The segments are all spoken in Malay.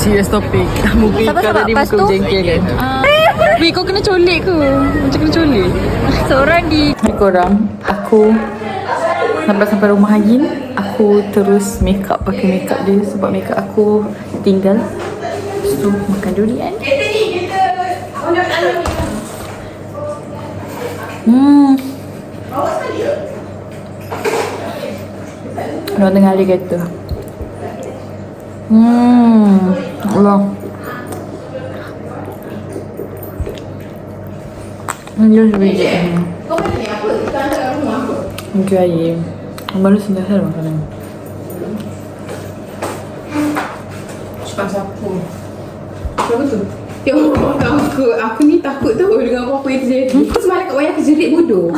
serious topic. Movie kau tadi muka jengkel kan. Weh, kau kena colik ke? Macam kena colik. Seorang di Hai korang, aku sampai rumah Hayin, aku terus make up, pakai make up dia sebab make up aku tinggal. Lepas tu makan durian. Orang tengah dia kata Allah Anjir sebiji Anjir ayam baru sendiri makanan Cepat siapa? Siapa tu? Ya Allah, aku ni takut tau dengan apa-apa yang terjadi. Kau semalam kat wayang aku jerit bodoh.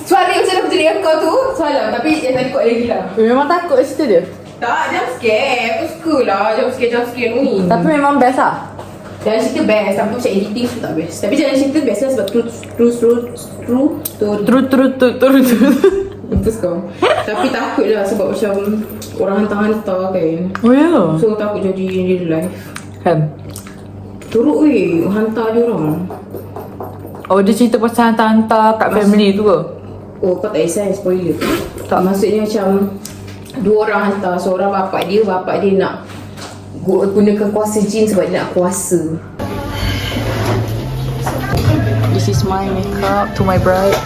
Soalan macam aku jerit kau tu soalan, tapi yang tadi kau lagi lah. memang takut cerita dia Tak, jump scare. Aku suka lah jump scare ni. tapi memang best lah Jalan cerita best, tapi macam editing tu tak best. Tapi jalan cerita best lah sebab true Mampus kau. Tapi takut lah sebab macam orang hantar-hantar kan. oh ya yeah. So takut jadi in real life. Kan Teruk weh, hantar dia orang. oh dia cerita pasal hantar-hantar kat family tu ke Oh kau tak kisah spoiler. Tak. Maksudnya macam dua orang hantar. Seorang bapak dia nak gunakan kuasa jin sebab dia nak kuasa. this is my makeup to my bride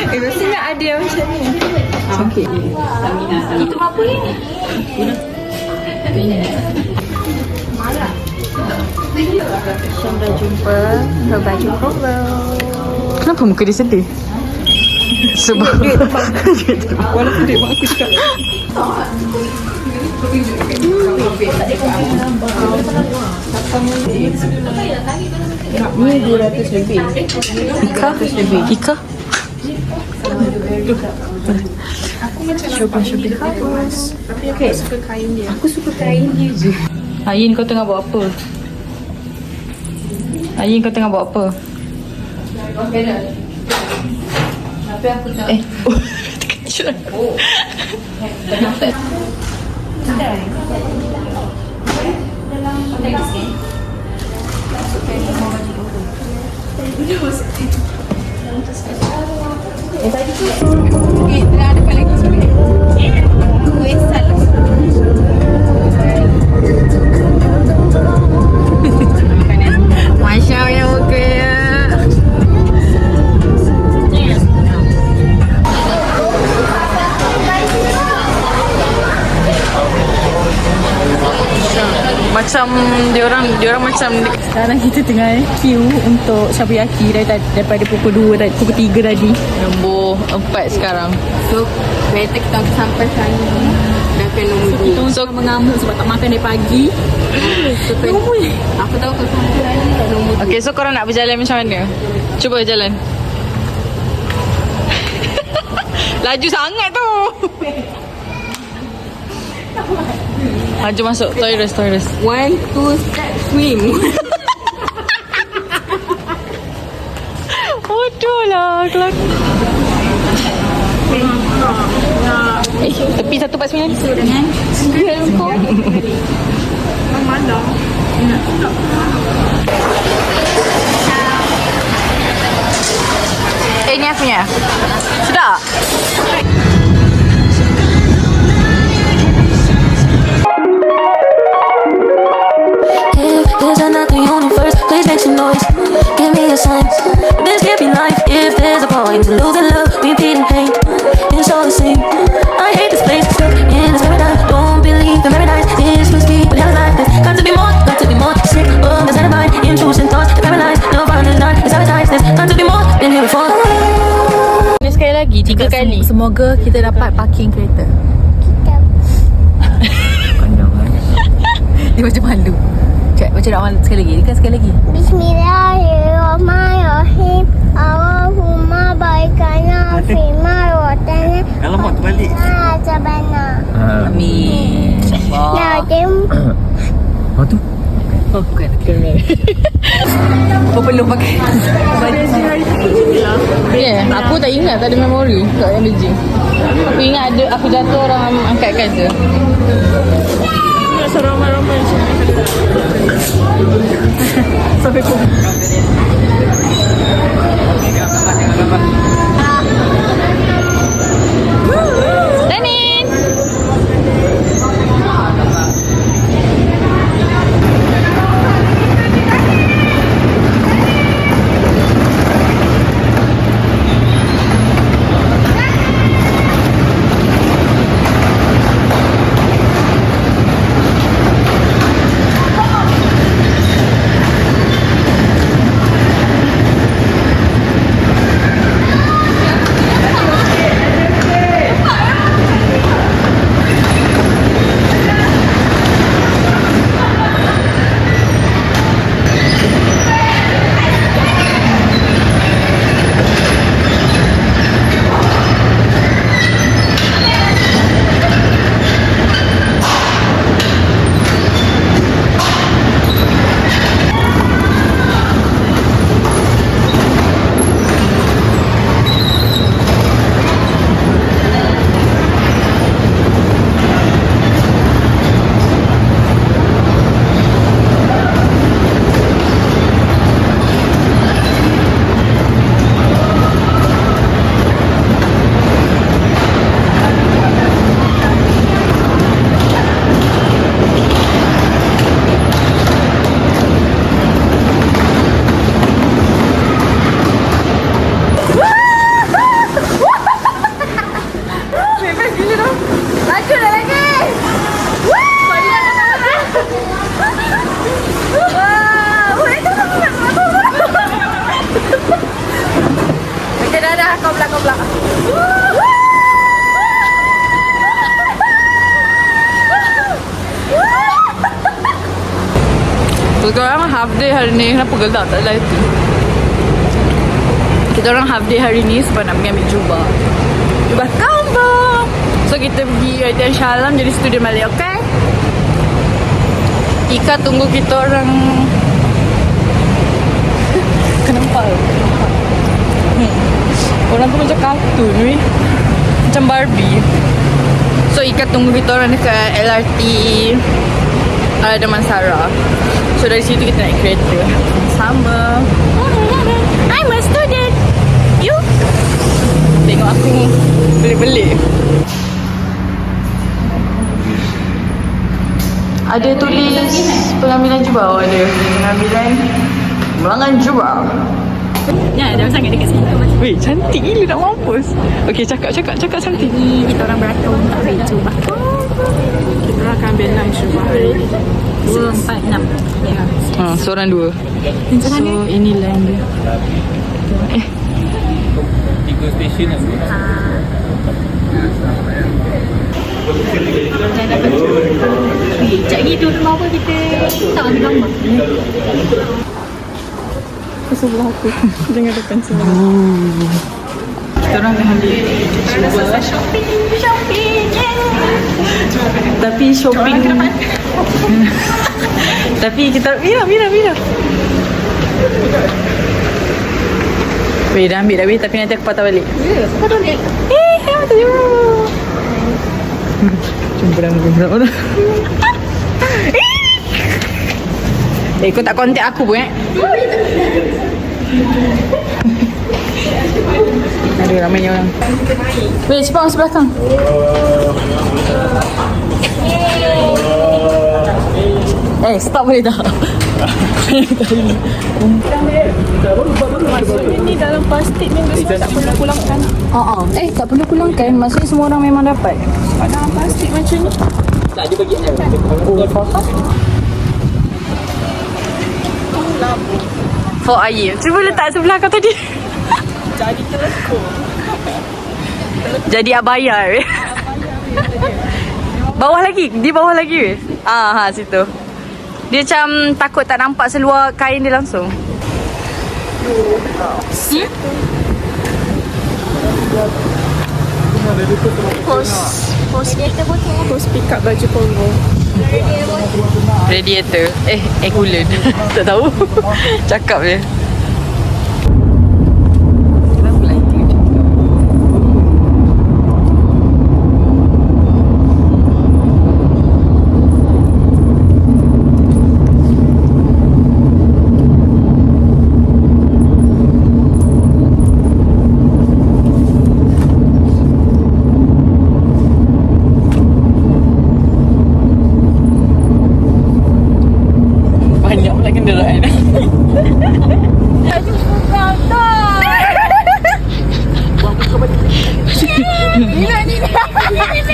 mesti nak ada yang macam ni. Okay. Itu apa ni? Syam dah jumpa her baju cover. kenapa muka dia sedih sebab Walaupun dia mak aku cakap ni 200 lebih. Ika Shopee house. Tapi aku suka kain dia. Aku suka kain dia je. Ayin kau tengah buat apa? Ayin kau tengah buat apa? Tapi aku tak. Tadi tu okay, dah ada lagi sorry. Kuih salad. Masya Allah muka ya. Macam diorang macam sekarang kita tengah queue untuk shabu-yaki daripada pukul 2 pukul 3 tadi. Nombor 4 sekarang. So, better kita sampai sana dan kena Kita nombor. so mengamuk sebab tak makan dari pagi. Aku tahu kau sampai sana nombor. Okay, so korang nak berjalan macam mana? Cuba jalan. Laju sangat tu. Laju masuk toilet. 1, 2, step, swim. Bodoh lah kelak. Tepi 149 dengan kau. Ni aku punya. Sedap. There's another universe, please make some noise. Give me a sign. This can't be life if there's a point to losing love, repeating pain. It's all the same. I hate this place, stuck in this paradise. Don't believe in paradise. This must be what hell is like. There's got to be more, sick of the mind, intrusive thoughts, paralyzed. No fun is not, it's advertised. There's got to be more, been here before. Ni sekali lagi, 3 kali. Semoga kita dapat parking kereta. Dia macam malu. Macam nak malu sekali lagi. Dia kan sekali lagi. Bismillahirrahmanirrahim. Allahumma baikana fima watana. Alamak terbalik. Sabana. Amin. Ya, Jim. Apa tu? Oh, bukan. Kau perlu pakai. Ya, aku tak ingat, tak ada memori kat MBG. Aku ingat ada, aku jatuh orang angkat kerja. seramai-ramai di sini. Sampai pun. Danin. Kita orang half day hari ni. Kenapa gelap tak ada itu? Kita orang half day hari ni sebab nak pergi ambil jubah. Jubah kampung. So kita pergi Raja Shalam, jadi student balik, okay? Ika tunggu kita orang. Kenapa? Orang tu macam kartun ni. Macam Barbie. So Ika tunggu kita orang dekat LRT Damansara. So dari situ kita naik kereta sama. I'm a student. You? Tengok aku belik-belik. Ada tulis pengambilan jubah. Ada pengambilan jubah. Ya, jangan sangat dekat sini. Weh, cantik gila nak mampus. Okey, cakap cantik. Ni kita orang beratur untuk ambil jubah. Kita orang akan ambil 6 jubah hari ni. 2, 4, 6. Ya. Seorang 2. So ini line dia. 3 stesen lah. Sekejap lagi duduk bawah kita tak ambil gambar. Ke sebelah aku. Jangan depan sini. Kita orang dah ambil jubah. Shopping. Tapi shopping tapi kita Mira. Weh, dah ambil tapi nanti aku patah balik. Ya, patah balik. Patah balik. Jumpa dah muka. Kau tak kontak aku pun Ada ramainya orang. Weh, cepat masuk belakang. Stop boleh tak? Maksudnya ni dalam plastik ni semua tak perlu pulangkan. Tak perlu pulangkan. Maksudnya semua orang memang dapat. Dalam plastik macam ni. Tak, dia bagi for air. Cuba letak sebelah kau tadi. Jadi telekuk. Jadi abaya. Bawah lagi. Di bawah lagi weh. Situ. Dia macam takut tak nampak seluar kain dia langsung. Post pick up baju Congo. Radiator. Cooler. Tak tahu. Cakap dia.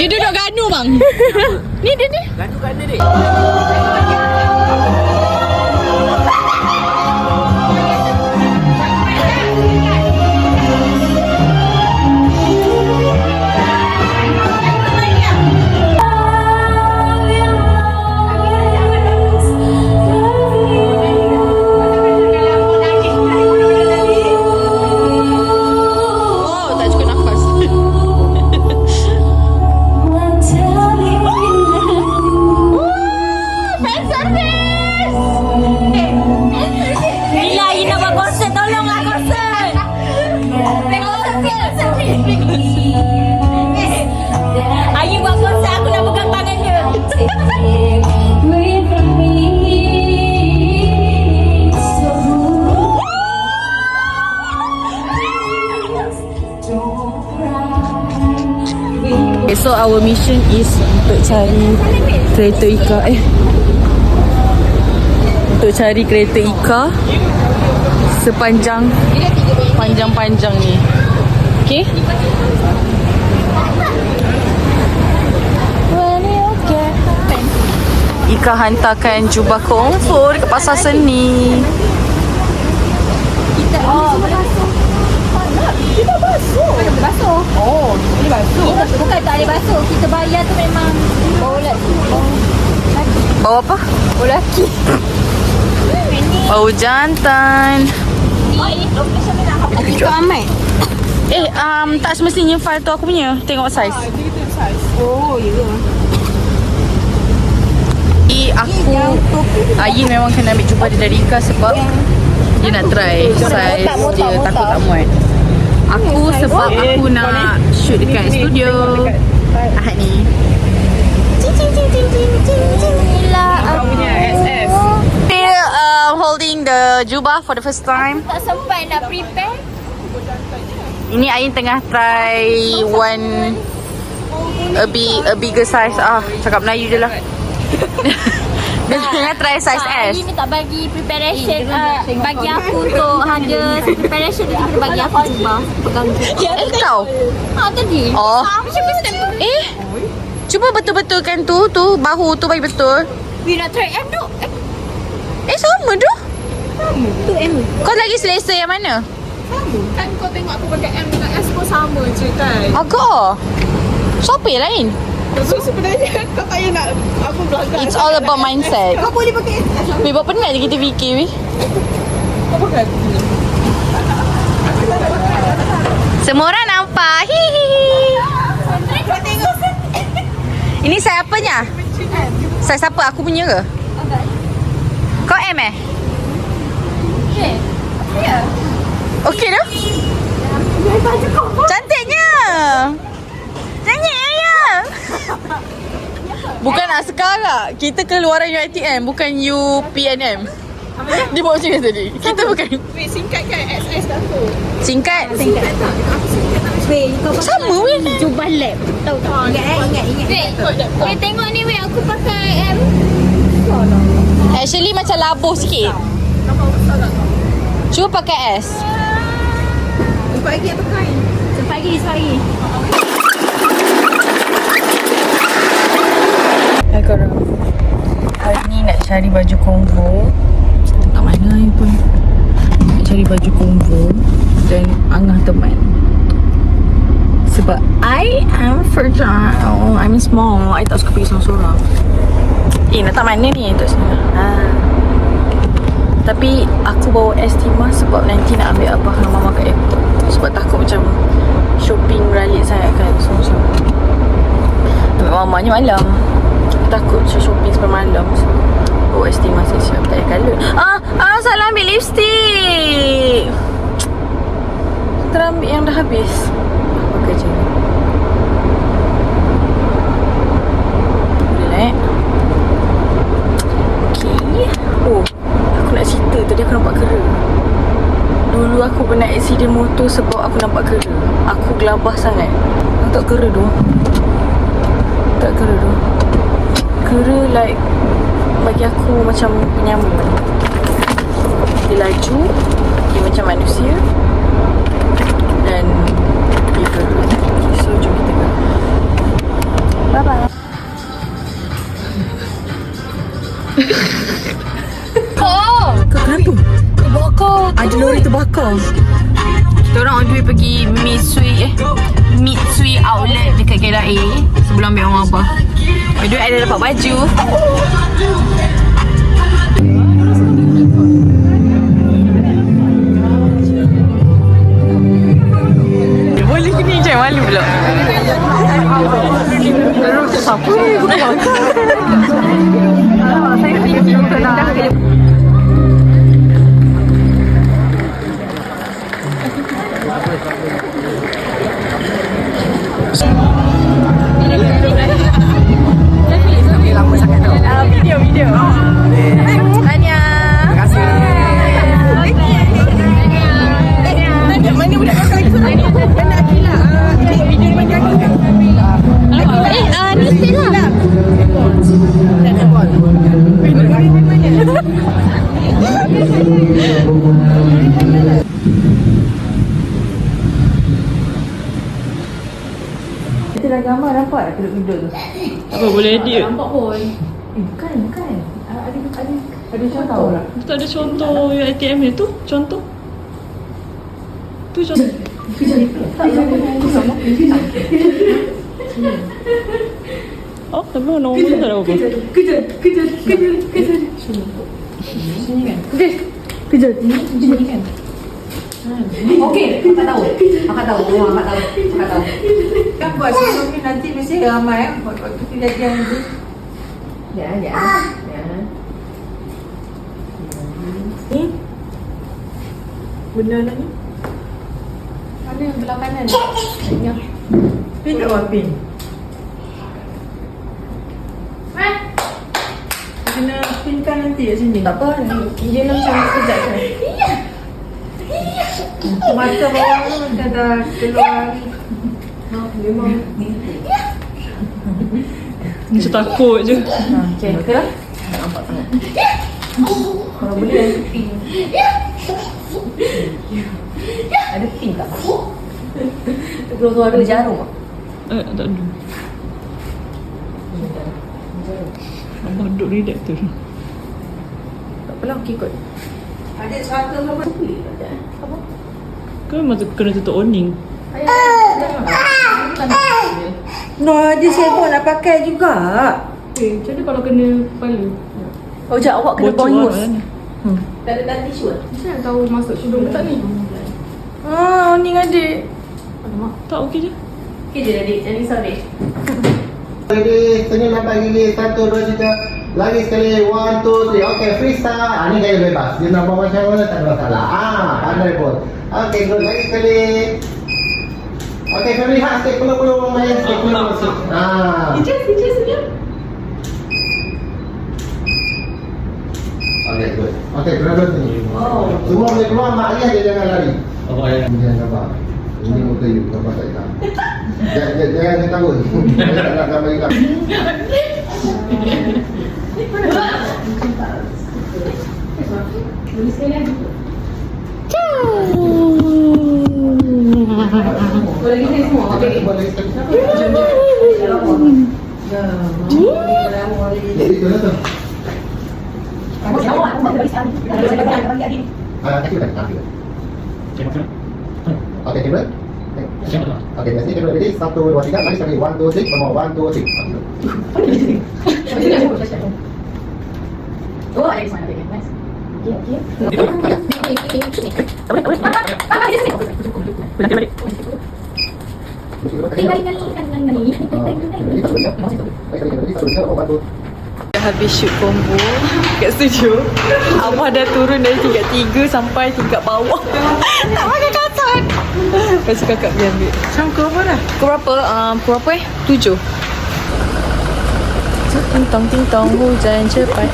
Dia duduk ganu bang. Ni dia ni. Ganu kat dia, dek. Bila you nak buat konsert, tolonglah konsert. Ayu buat konsert, aku nak pegang tangan dia. Okay, so our mission is untuk cari kereta Ika untuk cari kereta Ika sepanjang panjang ni. Okay? Ika hantarkan jubah kungfu dekat pasar seni. Bukan tak ada basuh. Kita bayar tu memang Bawa apa? bau lelaki. Bau jantan. Itu Ahmad. Tak semestinya file tu aku punya. Tengok saiz. Oh, ya. Ayi memang kena ambil jubah dia dari Ika sebab dia nak try saiz dia, takut tak muat. Aku sebab aku nak shoot dekat studio Ahad ni. Still holding the jubah for the first time. Tak sempat nak prepare. Ini Ain tengah try a bigger size. Cakap Melayu je lah. Dia tengah try size S. Ini tak bagi preparation bagi aku untuk harga preparation dia kena bagi aku cuba pegang. Kau? Tadi. Oh. Macam mana tu? Cuba betul-betulkan tu bahu tu bagi betul. We nak try M tu. Sama tu. Tu M. Kau lagi selesa yang mana? Kan kau tengok aku pakai M dengan S pun sama je kan. Agak. Siapa yang lain? So sebenarnya kau tak payah nak aku belakang. It's all about mindset. Kau boleh pakai S. Weh, berapa penat je kita fikir, weh. Kau pakai aku punya. Semua orang nampak. Hihihi. Kau tengok. Ini saya apanya? Saya siapa? Aku punya ke? Kau M eh? Ya. Okey dah? Cantiknya. Cantik ya. Bukan sekarang. Kita keluaran UiTM, bukan UPNM. Dia buat macam ni tadi. Kita bukan. Wait, singkatkan SS dah tu. Singkat. Weh, kau Sama weh. jubah lab. Tahu tak? Ingat. Weh, tengok ni weh, aku pakai M. Actually macam labuh sikit. Cuba pakai S. Empat lagi atau kain? Sepagi. Hai korang. Hari ni nak cari baju konvo. Tak mana ni pun. Nak cari baju konvo dan angah teman. Sebab I am fragile. I'm small. I tak suka pergi seorang-seorang. Nak tak mana ni? Tak sini. Tapi aku bawa estima sebab nanti nak ambil abah dengan mama kat airport. Sebab takut macam shopping ralik sangat kan. So ambil mamanya malam. Takut shopping sampai malam. So bawa estima siap-siap. Tak payah kalut. Salah ambil lipstick. Terambil yang dah habis. Apa kerja ni? Boleh naik? Okay. Aku nak cerita tadi aku nampak kera. Dulu aku pernah accident motor sebab aku nampak kera. Aku gelabah sangat. Tak kera tu. Kera like bagi aku macam penyambung. Dia laju, dia macam manusia dan dia kera. So jom kita gerak. Kau kenapa? Terbakar. Ada lori terbakar. Kita orang on the way pergi Mitsui outlet dekat KLIA sebelum ambil orang abah. By the way, ada dapat baju. Boleh gini je, malu pula. Terus siapa ni? Saya tinggi betul lah. Video. Tanya. Terima kasih. Tanya mana budak kakak itu? Mana Akila? Video ni mana Akila? Ni Stella. Itu dah gambar nampak tak kedut-kedut tu? Apa boleh edit? Nampak pun. Bukan. Ada contoh lah. Tak ada contoh yang ATM ni tu. Contoh. Tu contoh. Oh, tapi nombor tu tak ada apa. Kejut. Sini kan? Kejut. Sini kan? Okey, Kakak tahu. Kan buat sebelum ni nanti mesti ramai waktu kejadian tu. Ya. Ni benda lah ni. Mana yang belah kanan? Yang Pin tak buat pin? Kena pinkan nanti kat sini. tak apa. Dia nak macam sekejap kan? Mata bawah tu macam dah keluar. Memang ni. Macam takut je. Okey lah. Nampak sangat. Kalau boleh ada pin. Ada pin tak? Keluar ada jarum tak? Tak ada. Abang duduk relax tu. Tak apalah, okey kot. Ada satu apa? Apa? Kau memang kena tutup awning. No, dia sibuk nak pakai juga. Macam mana kalau kena kepala? Oh, sekejap awak kena Bocor bongus. lah. Tak ada tisu lah? Macam mana tahu masuk hidung tak ni? Ni adik. Alamak. Tak okey je. Okey je adik, jangan risau adik. Lagi, senyum nampak gigi. 1, 2, 3. Lagi sekali. 1, 2, 3. Okey, freestyle. Ni gaya bebas. Dia nampak macam mana tak ada masalah. Pandai pun. Okey, good. Lagi sekali. Okey, family hug sikit. Peluk-peluk main sikit. Peluk sikit. Teacher senyum. Okey, good. Okey, berapa ni? Semua boleh keluar. Mak ayah dia jangan lari. Jangan gambar. Ini muka you. Gambar tak hitam. Jangan takut. Saya tak nak gambar hitam. Boleh sekali lagi. Boleh kita semua. Okey. Boleh sekali. Jadi tu lah tu. Okey, camera. Okey, next camera ready. 1, 2, 3. Lagi sekali. 1, 2, 3. Come on, 1, 2, 3. Oh, ada semua. Okey, nice. Okey. Dah habis shoot combo kat studio. Abah dah turun dari tingkat 3 sampai tingkat bawah. Tak pakai kacat. Lepas tu kakak pergi ambil. Macam kau apa dah? Pukul berapa? Pukul berapa 7. Ting-tong, hujan cepat.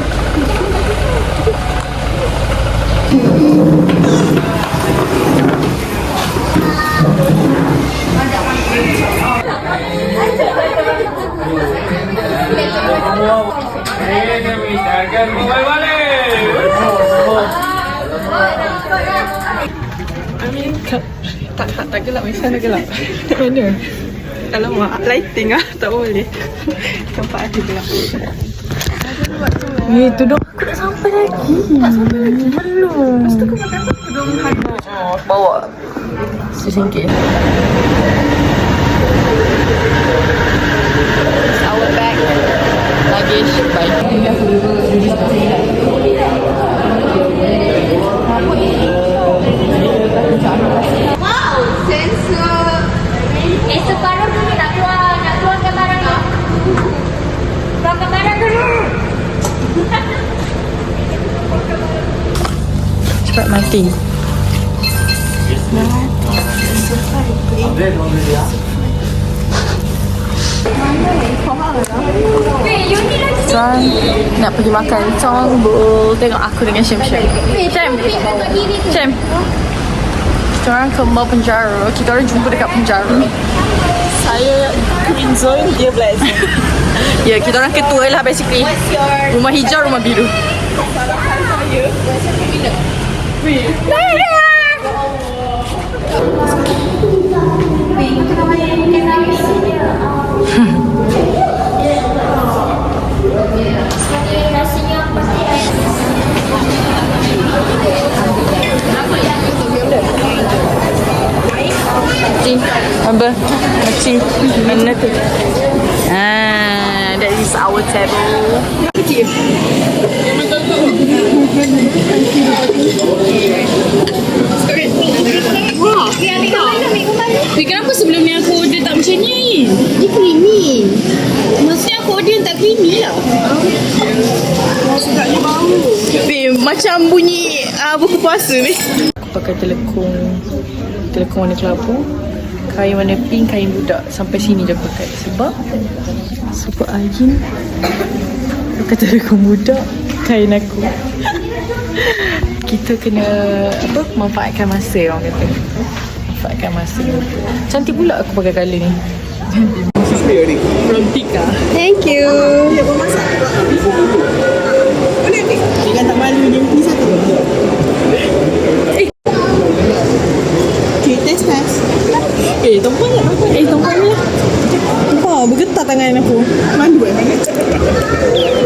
Tak gelap. Macam mana gelap? Mana? Alamak, lighting tak boleh. Nampak ada gelap. Tudung aku tak sampai lagi. Belum. Lepas tu kau makan apa? Tudung hantu. Bawa RM1. Our bag. Luggage. Bye. Wow, sensor. Separuh dulu nak keluarkan barang tu. Keluarkan barang dulu. Cepat mati. Tuan nak pergi makan Tongbul. Tengok aku dengan Syam. Kita orang ke mall penjara. Kita orang jumpa dekat penjara. Saya green zone, dia black zone. Ya, kita orang ketua lah basically. Rumah hijau, rumah biru. Apa? Makcik. Mana tu? That is our table. Kenapa sebelum ni aku order tak macam ni? Dia creamy. Maksudnya aku order yang tak creamy lah. Sedapnya bau. Macam bunyi buku puasa ni. Aku pakai telekung warna kelabu, kain warna pink, kain budak. Sampai sini je aku pakai. Sebab Ajin pakai telekung budak, kain aku. Kita kena manfaatkan masa, orang kata. Manfaatkan masa. Cantik pula aku pakai colour ni. From Tika. Thank you. Dia buat masak. Boleh ni? Dia tak malu ni. Ni satu. Okay, test. Tumpang ni. Nampak, bergetar tangan aku. Malu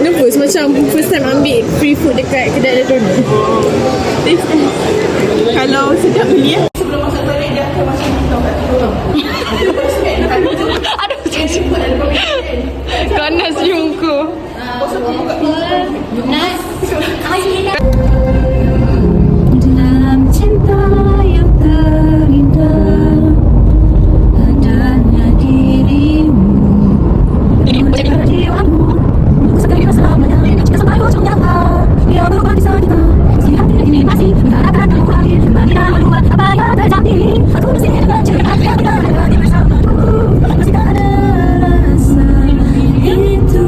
nervous macam first time ambil free food dekat kedai elektronik. Kalau sedap beli sebelum masuk toilet dia akan macam ni tau kat Aduh, ganas jumku. Dalam cinta yang terindah adanya dirimu. Jiwamu sekali selamanya. Jika sampai ujung nyata dia berubah di saat kita. Si hati ini masih mengharapkan aku hadir. Marilah luar apa yang terjadi. Aku mesti dengan cerita yang tidak ada di bersamaku. Masih tak ada rasa itu.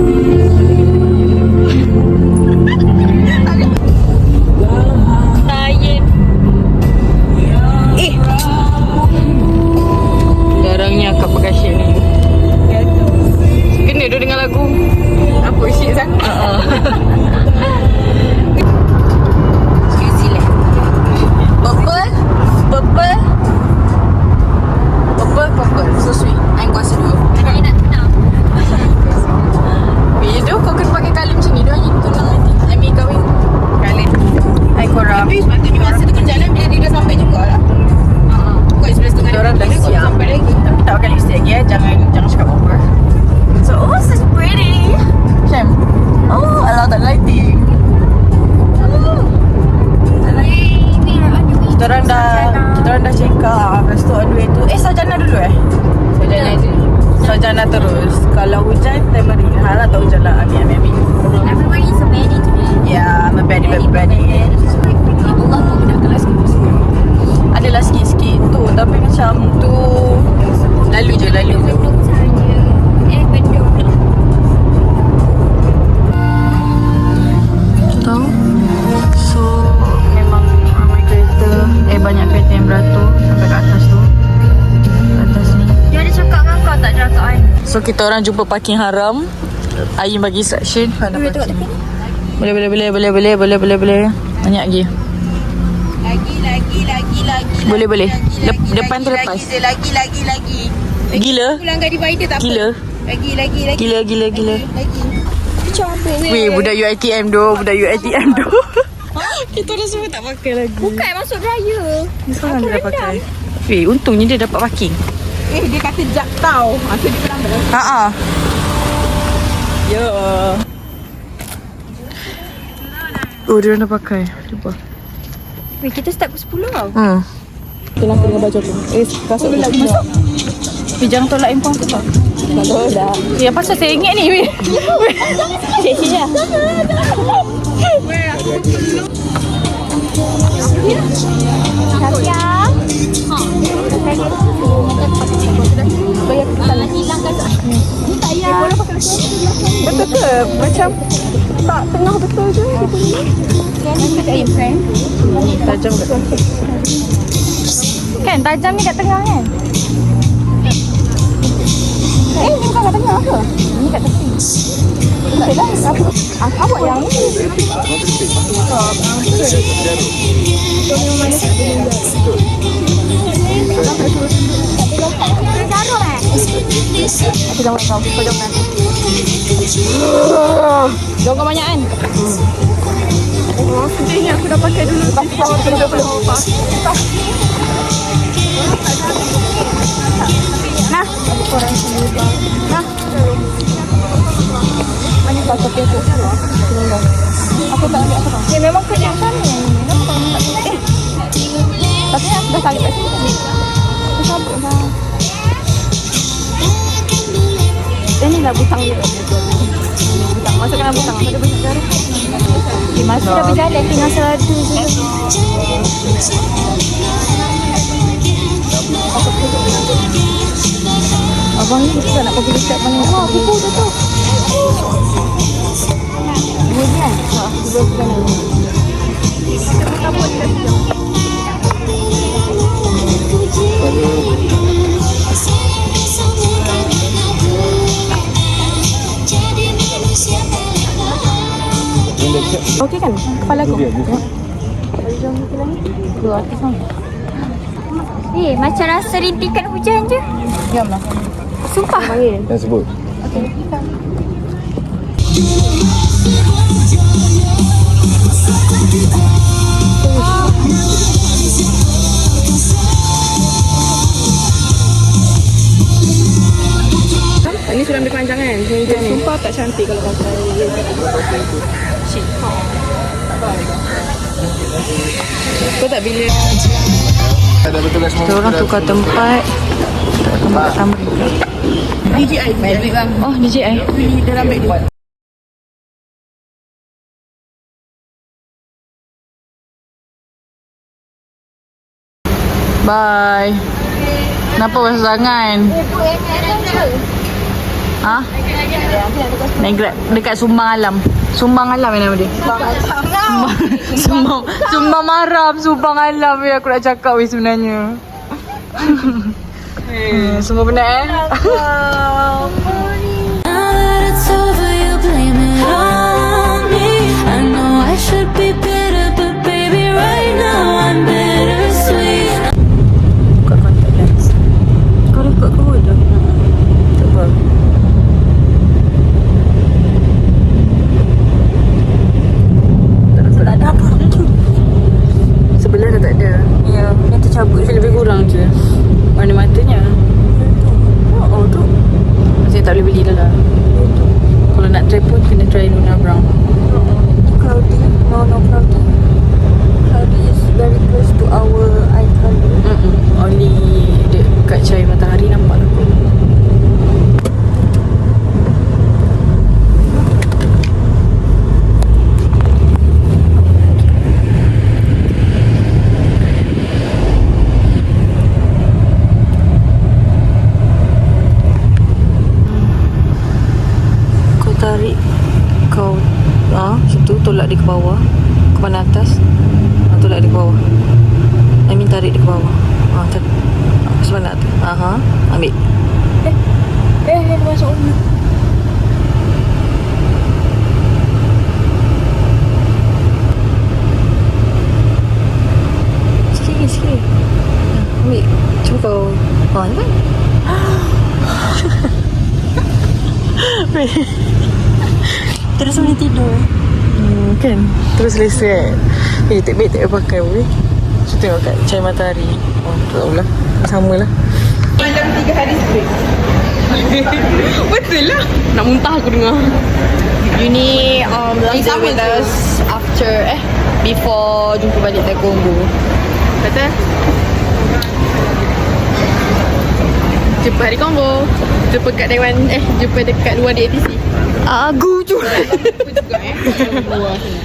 Garangnya akak pakai shade ni. Kena dia dengan lagu. apa shit sangat. Sila. Purple. So sweet. I'm kuasa dua. Bila kau kena pakai colour macam ni, dia hanya tunang nanti. I mean kahwin. Colour. Hai korang. Tapi sepatutnya masa tu berjalan dia dah sampai jugalah. Bukan 11.30 Diorang dah siap. sampai lagi. Tapi tak pakai lipstick lagi jangan cakap over. So, such pretty. Macam, I love that lighting. Kita orang dah check out. Lepas tu on the way tu Sarjana dulu Sarjana terus. Kalau hujan Tamari. Harap tak hujan lah. Amin. Everybody is a baddie today. Yeah, I'm a baddie. Allah pun dah kelas gitu. Adalah sikit-sikit tu. Tapi macam tu Lalu je Bendung saja. Bendung. tahu. So memang ramai kereta. Banyak kereta yang beratur sampai kat atas tu. Kat atas ni. Dia ada cakap dengan kau tak cakap kan? So kita orang jumpa parking haram. Ayin bagi instruction. Mana parking? Boleh. Banyak lagi. Lagi. Boleh. Depan tu lepas. Lagi. Gila. Pulangkan divider tak apa. Gila. Lagi. Gila. Lagi. macam apa Weh, budak UiTM tu. Budak UiTM tu. Kita dah semua tak pakai lagi. Bukan masuk raya. Sekarang dia dah pakai. Weh, untungnya dia dapat parking. Dia kata jap tau. So dia terlambat. Haa. Ya. Oh, dia dah pakai. Cuba. Weh, kita start pukul 10 tau. Tolong aku dengan baju aku. Kasut dulu. Masuk. Weh, jangan tolak impang tu tau. Tak tahu dah. Ya, pasal saya ingat ni. Weh. Cik-cik lah. Safiya. Bayar hilangkan. Tak payah. Betul ke? Macam tak tengah betul je. Tajam ke? Kan tajam ni kat tengah kan? Ni bukan kat tengah ke? Ni kat tepi. Tak dah. Awak yang ni. Jarum Aku jangan kau. Kau jangan nanti. Jangan banyak kan? Sedihnya aku dah pakai dulu. Nah. Nah. Mana pasal aku? Aku tak ambil apa tau. Ya memang kena sana. Tapi aku dah tarik kat sini. Aku sabuk dah. Ini lah butang dia. Butang. Masukkan butang. Ada banyak jarum. Masuk dah berjalan. Tinggal satu je. Abang ni kita nak pergi dekat mana? Aku pun dah tahu. Dua kan? Dua kan. Okey kan? Kepala aku. Jom kita lagi. Dua atas sana. Macam rasa rintikan hujan je. Diamlah. Sumpah. Yang sebut. Ini sudah ambil panjang kan? Sumpah tak cantik kalau pakai. Kau tak bila Ada betul dah semua. Kita orang tukar tempat. Tempat pertama. DJI. Oh, DJI. Dalam beg dia. Bye. Kenapa pasal tangan? Ha? Naik Grab dekat Sumbang Alam. Sumbang Alam yang nama dia. Sumbang Maram, Sumbang Alam yang aku nak cakap weh sebenarnya. Semua penat Now that it's over, you blame it on me. I know I should be better, but baby, right now I'm bittersweet. Buka contact lens. Kau record ke boleh? Tak apa. Tak ada apa. Sebelah dah tak ada. Ya, yang tercabut je lebih kurang je. Warna matanya. Oh tu. Saya tak boleh beli dah lah. Kalau nak try pun kena try Luna Brown. Cloudy. No, cloudy. Cloudy is very close to our eye color. Only dekat cahaya matahari nampak lah kot. Kau tarik. Kau macam tu tolak dia ke bawah. Ke mana atas. Tolak dia ke bawah. I mean tarik dia ke bawah. Sebelah atas. Ambil. Masuk rumah. Sikit. Ambil. Cuba kau. Ni kan? Terus boleh tidur. Kan? Terus selesai. Tak baik tak pakai boleh. So tengok kat cahaya matahari. Oh, tak tahulah. Sama lah. Macam 3 hari straight. Betul lah. Nak muntah aku dengar. You ni stay with us after before jumpa balik Taekwondo. Kata jumpa hari combo. Jumpa kat Dewan. Jumpa dekat luar DATC. Aku juga.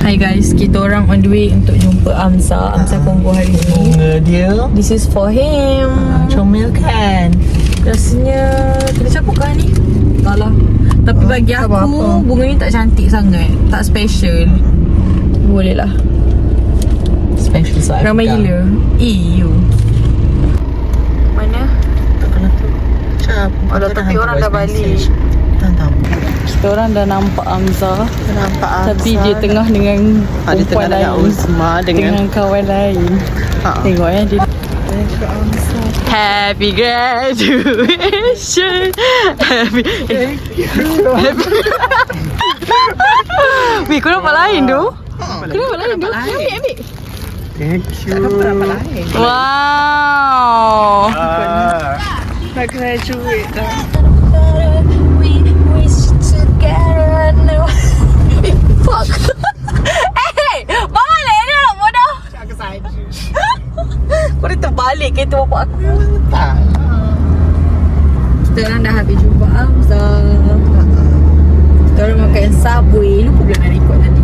Hi guys, kita orang on the way untuk jumpa Amza Combo hari ni. Dia This is for him. comel kan? Rasanya kena capuk kan ni? Tak lah. Tapi bagi aku bunga ni tak cantik sangat. Tak special. Boleh lah. Special side. Ramai gila. You. Mana? Tak kena tu. Cap. Alah, tapi orang dah balik. Tak. Kita orang dah nampak Amza. Nampak Tapi dia tengah dengan Dia tengah perempuan dengan lain. Uzma Dengan kawan lain. Tengok dia. Happy graduation. Happy. Weh, kau nampak lain tu? Kau nampak lain tu? Ambil. Thank you. Wow. Nak graduate dah. We wish together. No. Fuck. Hey, balik dia nak bodoh. Kau dah terbalik kereta bapak aku. Tak. Kita orang dah habis jumpa Amza. Kita orang makan Subway. Lupa pula nak record tadi.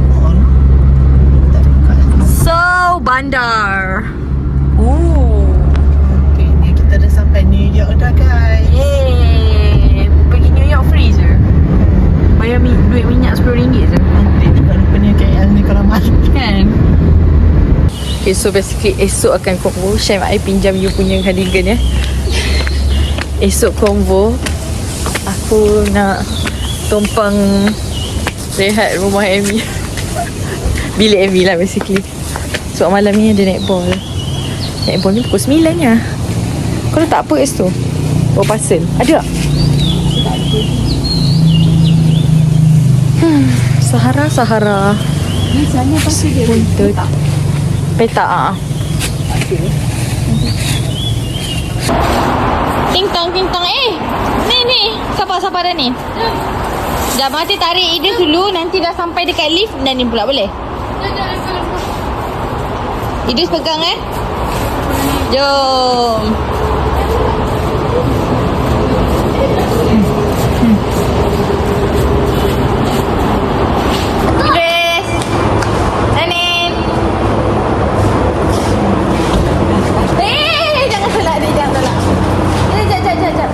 So, bandar. Oh. Okay, kita dah sampai New York dah guys. Yeay. Pergi New York free je. Bayar duit minyak RM10 je. Nanti juga rupanya KL ni kalau masuk. Kan? Okay, so basically esok akan convo. Syam, I pinjam you punya cardigan ya. Esok convo aku nak tumpang rehat rumah Amy. Bilik Amy lah basically. Sebab malam ni ada netball. Netball ni pukul 9 nya. Kau letak apa kat situ? Oh, parcel. Ada tak? Sahara. Ni sana pasal dia. Buntut. Petak. Ting tong. Ni. Sabar dah ni. Dah mati tarik Idris dulu. Nanti dah sampai dekat lift. Dan ni pula boleh? Idris pegang Jom. Idris. Anin. Jangan tolak dia. Jangan tolak. Jap.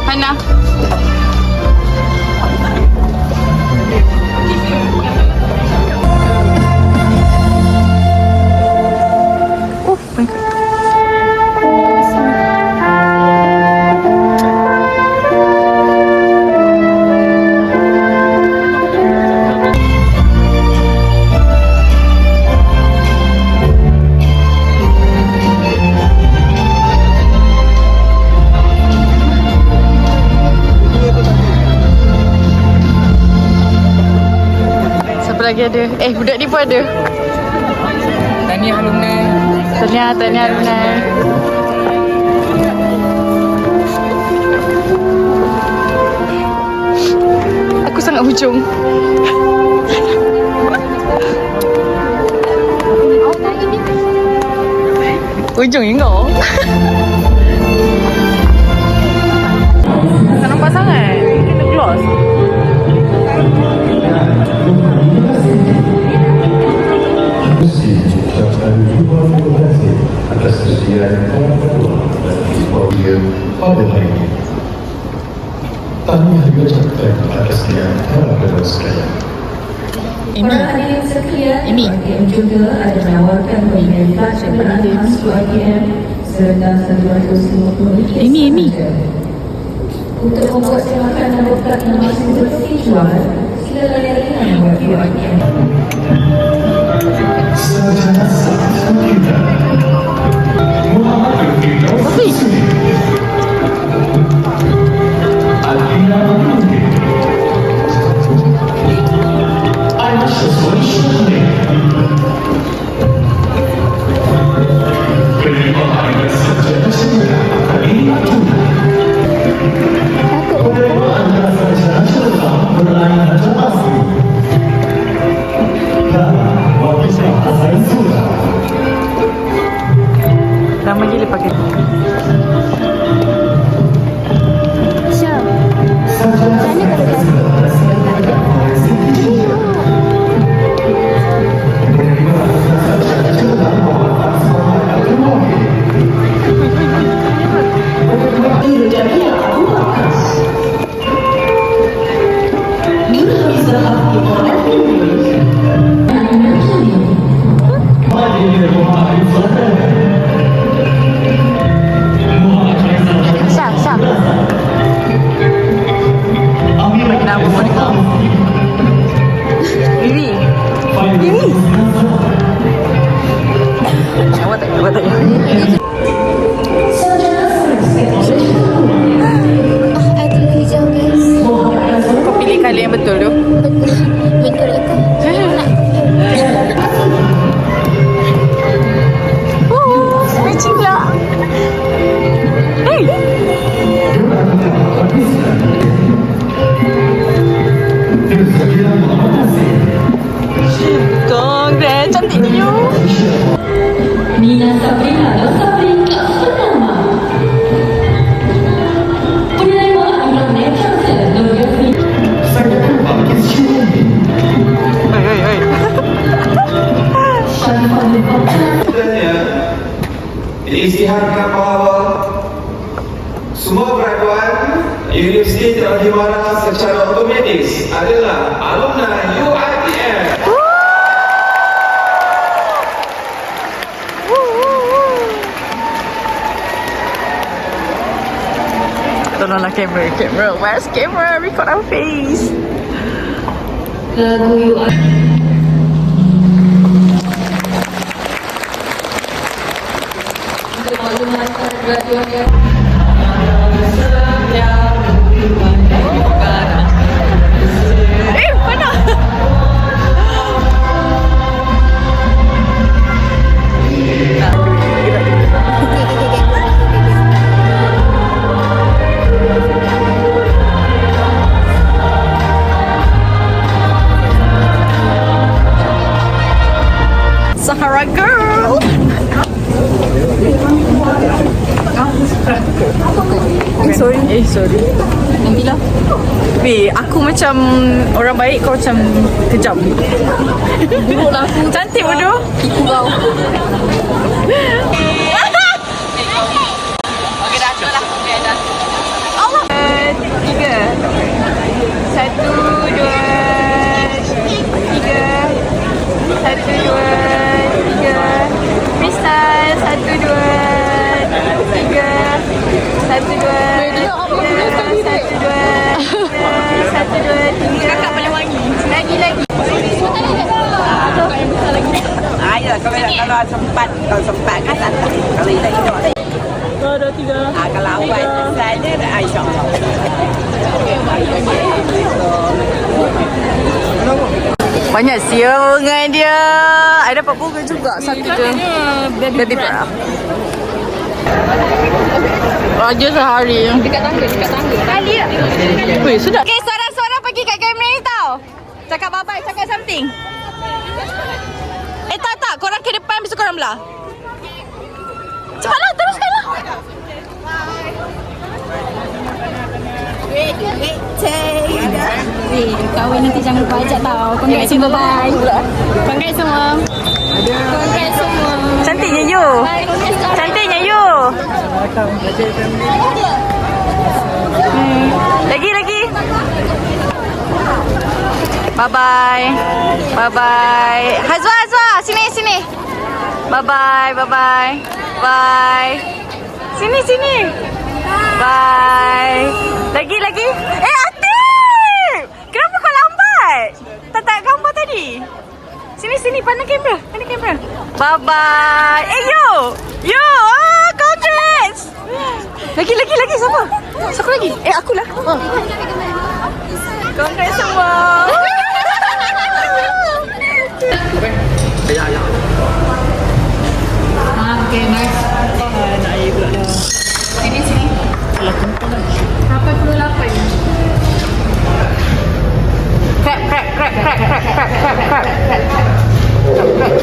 Mana? Oh my god. Siapa lagi ada? Budak ni pun ada. Tahniah alumni. Tahniah alumni. Aku sangat hujung. Hujung je kau. Tak nampak sangat. Kita close. Atas kesediaan dia pada hari ini. Tahniah diucapkan atas kepada sekalian. Para hadirin sekalian, ATM juga ada menawarkan pengiriman sebenarnya masuk ATM serendah RM150. Amy. Untuk membuat silakan dan buka yang masih bertujuan, sila layari nombor ATM. Lama gila pakai. Syah. Macam mana kalau Syah. Nama pun kau. Ini. Awak tak. I tengah hijau guys. Kau pilih kali yang betul tu. Betul itu. Matching pula. Hey. Congrats, cantiknya you. Nina Sabrina dan Sabrina Bernama penerimaan Ronet Chancer Nogofi. Oi. Diisytiharkan bahawa semua graduan Universiti Tengah Himara secara otomatis adalah alumni UiTM. Tolonglah kamera. Where's camera? Record our face. Lagu untuk makluman para graduan yang Sahara girl. Sorry. Alhamdulillah. Aku macam orang baik, kau macam kejam. Buruk lah aku. Cantik bodoh. Iku kau. Okey dah, cuba lah. Okey dah. Allah. 3. 1, 2, 3. 1, 2, 3. Freestyle. 1, 2, 3. 1, 2. Kakak paling wangi. Lagi. Ayo, kalau sempat kan tak. Kalau tidak itu. 2, 3. Kalau awak saja dah insya-Allah. Banyak sial dengan dia. I dapat burger juga. Satu je. Baby bra. Raja sehari. Dekat tangga. Kali ya. Weh, sudah. Okay, suara-suara pergi kat kamera ni tau. Cakap bye-bye, cakap something. Tak. Korang ke depan, besok korang belah. Cepatlah, teruskanlah. Kawan nanti jangan lupa ajak tau. Congrats semua, bye. Congrats semua. Cantiknya you. Cantiknya you. belakang. Belajar family. Lagi. Bye-bye. Bye-bye. Hazwa. Sini. Bye-bye. Bye. Sini. Bye. Lagi. Atif! Kenapa kau lambat? Tak gambar tadi. Sini. Pandang kamera. Bye-bye. Yo. Oh, congrats. Lagi. Siapa? Siapa lagi? Akulah. Congrats semua. Okay, nice. Nak air pula dah. Sini. Kalau kumpul lah. 88.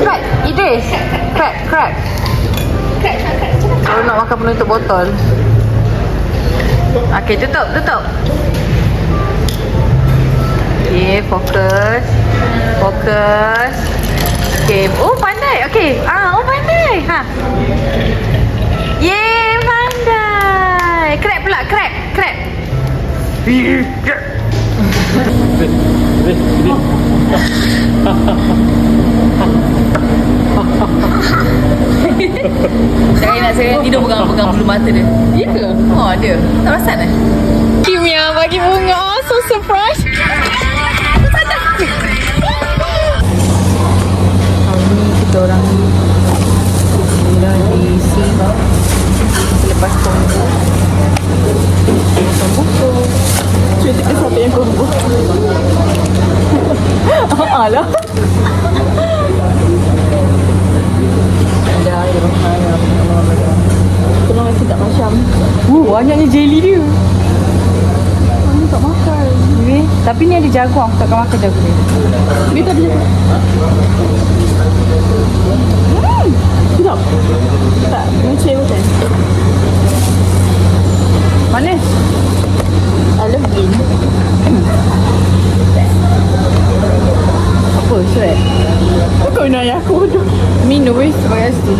Crack. Idris. Crack. Kalau nak makan penutup botol. Okay, tutup. Okay, fokus. Okay, pandai. Okay, pandai. Ha. Yeay, pandai. Crack pula, crack. Saya tidur pegang bulu mata dia. Ya ke? Oh, dia. Tak perasan eh? Kim yang bagi bunga. So surprise. Hari ni kita orang dah di sini. Selepas tunggu. Cuba tengok siapa yang kumpul. Alah. Tolong aku tak macam. Banyaknya jelly dia. Mana tak makan. Okay. Tapi ni ada jagung. Aku takkan makan jagung ni. Dia tak ada. Sedap. Tak, macam bukan. Mana? I love green. Apa? Sweat? Kau nak ayah aku bodoh. Minum weh sebagai tu.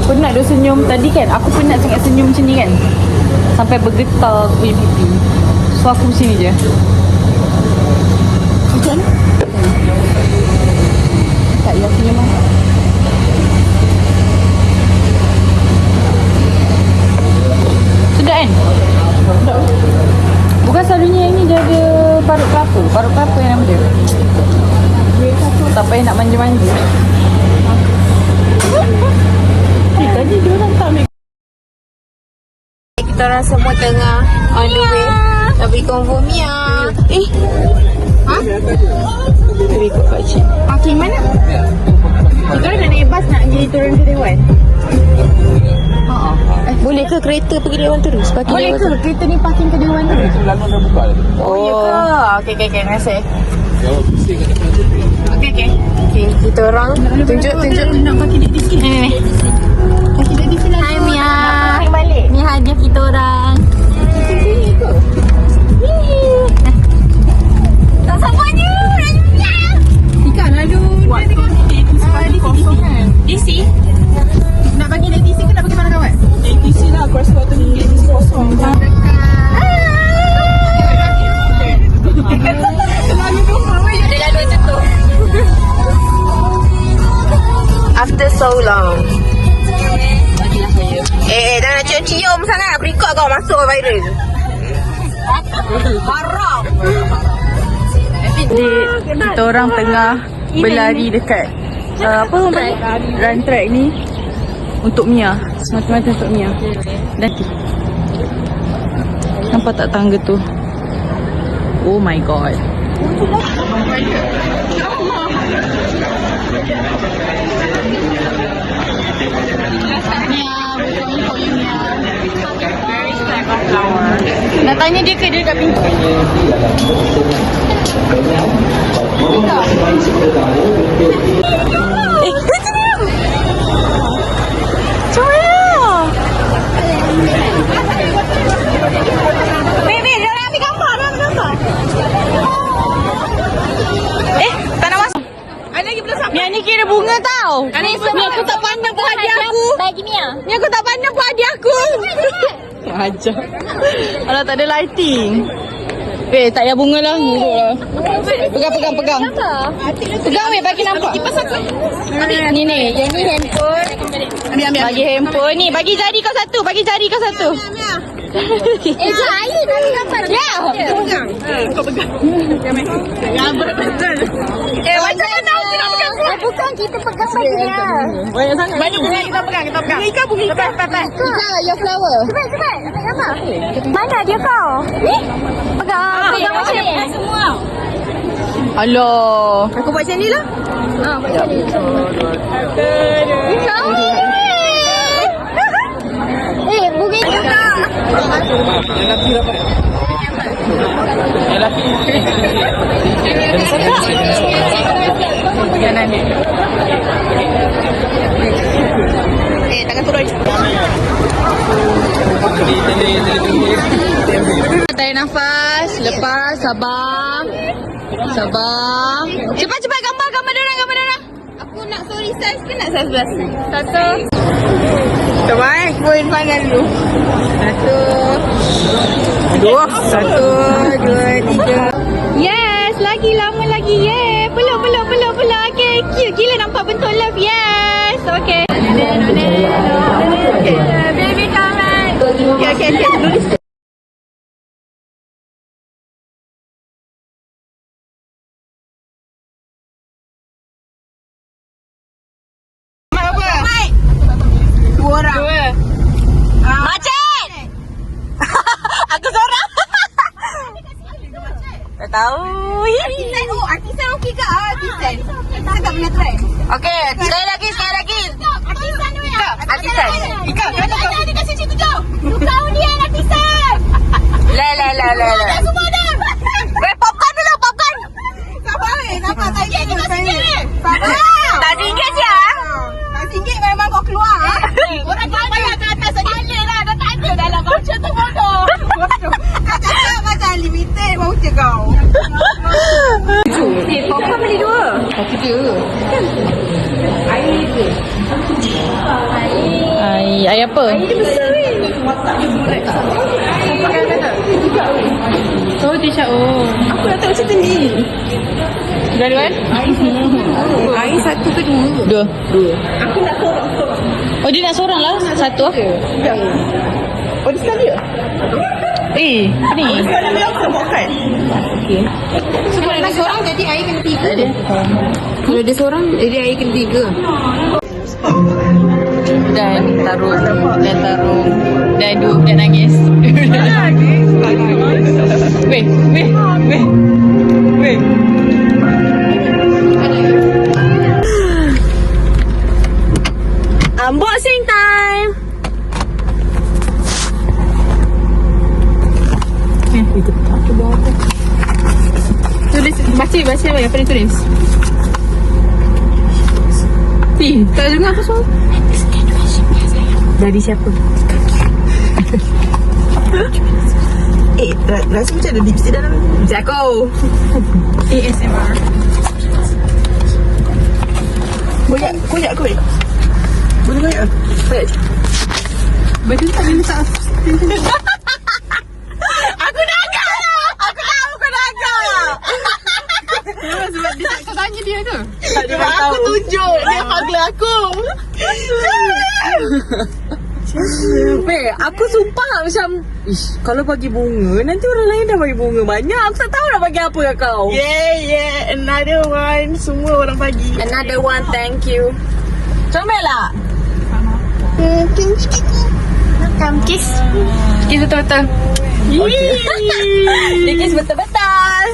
Penat dia senyum tadi kan. Aku penat sangat senyum macam ni kan. Sampai bergetar aku punya pipi. So aku sini je. Macam mana? Tak payah senyum lah. Sedap kan? Sedap. Bukan selalunya yang ni dia ada parut kelapa. Parut kelapa yang nama dia. Tak payah nak manja-manja. Tadi dia orang tak ambil. Kita orang semua tengah on the way. Nak pergi konvo Mia. Ha? Kita ikut pakcik. Okay, mana? Kita orang nak naik bas nak pergi turun ke Dewan. Boleh ke kereta pergi Dewan terus? Boleh ke kereta ni parking ke Dewan terus? Oh, ya ke? Okay, terima kasih. Okay, kita orang tunjuk. Nak pakai di sikit. Ni. Hai Mia. Balik. Ni hadiah kita orang. Tak samanya. Ikan lalu. DC. Nak bagi DC ke nak bagi mana kawan? DC lah. Aku rasa waktu ni DC kosong. After so long. Dah nak cium-cium sangat. Berikut kau masuk viral. Haram. Kita orang tengah berlari dekat apa orang run track ni untuk Mia. Semata-mata untuk Mia. Dan nampak tak tangga tu? Oh my god. Nak tanya dia ke dia kat pintu? Mia ni kira bunga tak? tau. Ni aku tak pandang buat hadiah aku. Bagi Mia. Ni aku tak pandang buat hadiah aku. Ajar. Alah tak ada lighting. Tak payah bunga lah. Pegang. Pegang weh bagi nampak. Ni. Yang ni handphone. Ambil. Bagi handphone ni. Bagi jari kau satu. Ayu nanti dapat. Ya. Kau pegang. Ya betul. Macam mana aku nak pegang? Bukan kita pegang bagi dia. Banyak sangat. Banyak bunga kita pegang. Bunga ikan. Pegang your flower. Cepat. Ambil gambar. Mana dia kau? Pegang macam ni. Semua. Alah. Aku buat macam ni lah. Buat macam ni. Bunga juga. Tangan turun. Tarik nafas. Lepas. Sabar. Cepat gambar darah. Aku nak sorry size ke nak size biasa? Satu. Coba koin pandang dulu. Dua, tiga. Yes, lama lagi. Yeah, peluk. Okay, cute gila nampak bentuk love. Yes, okay. Baby come. Okay. Dua. Macet! Aku seorang. Tak tahu. Artisan okey ke? Artisan. Kita tak pernah try. Okey, sekali lagi. Artisan. Ika, jangan dikasih cerita jauh. Kau ni artisan. La. Semua dah. Weh, popcorn dulu. Sabar, tak ingat Sabar. Tak ringgit je. RM1 memang kau keluar. Orang kau bayar ke atas sekali lah. Dah tak ada dalam voucher tu bodoh. Kau cakap macam limited voucher kau. Popcorn beli 2. Satu je. Air ke? Air apa? Air dia besar ni. Oh dia cakap aku nak tahu macam ni. Dah dua kan? Air satu ke dua? Dua. Aku nak sorang. Oh dia nak sorang lah. Satu apa? Oh dia sekali ke? Apa ni? Sekali dia aku buat kan? Okay. So kalau dia sorang jadi air kena 3. Kalau dia sorang jadi air kena 3. Dan taruh. Dan duduk dan nangis. Weh. Unboxing time. Tulis baca apa dia tulis? Tak dengar apa semua. Dari siapa? Rasa macam ada lipstick dalam Jacko. ASMR. Koyak. Boleh koyak? Koyak je. Betul tak dia letak? Aku dah agak lah. Aku tahu kau dah agak. Sebab dia tak tanya dia tu. Sebab aku tunjuk. Dia panggil aku. Weh, aku sumpah macam kalau bagi bunga, nanti orang lain dah bagi bunga banyak. Aku tak tahu nak bagi apa kat kau. Yeah, another one. Semua orang bagi. Another one, thank you. Comel lah. Kiss betul-betul. Dia kiss betul-betul.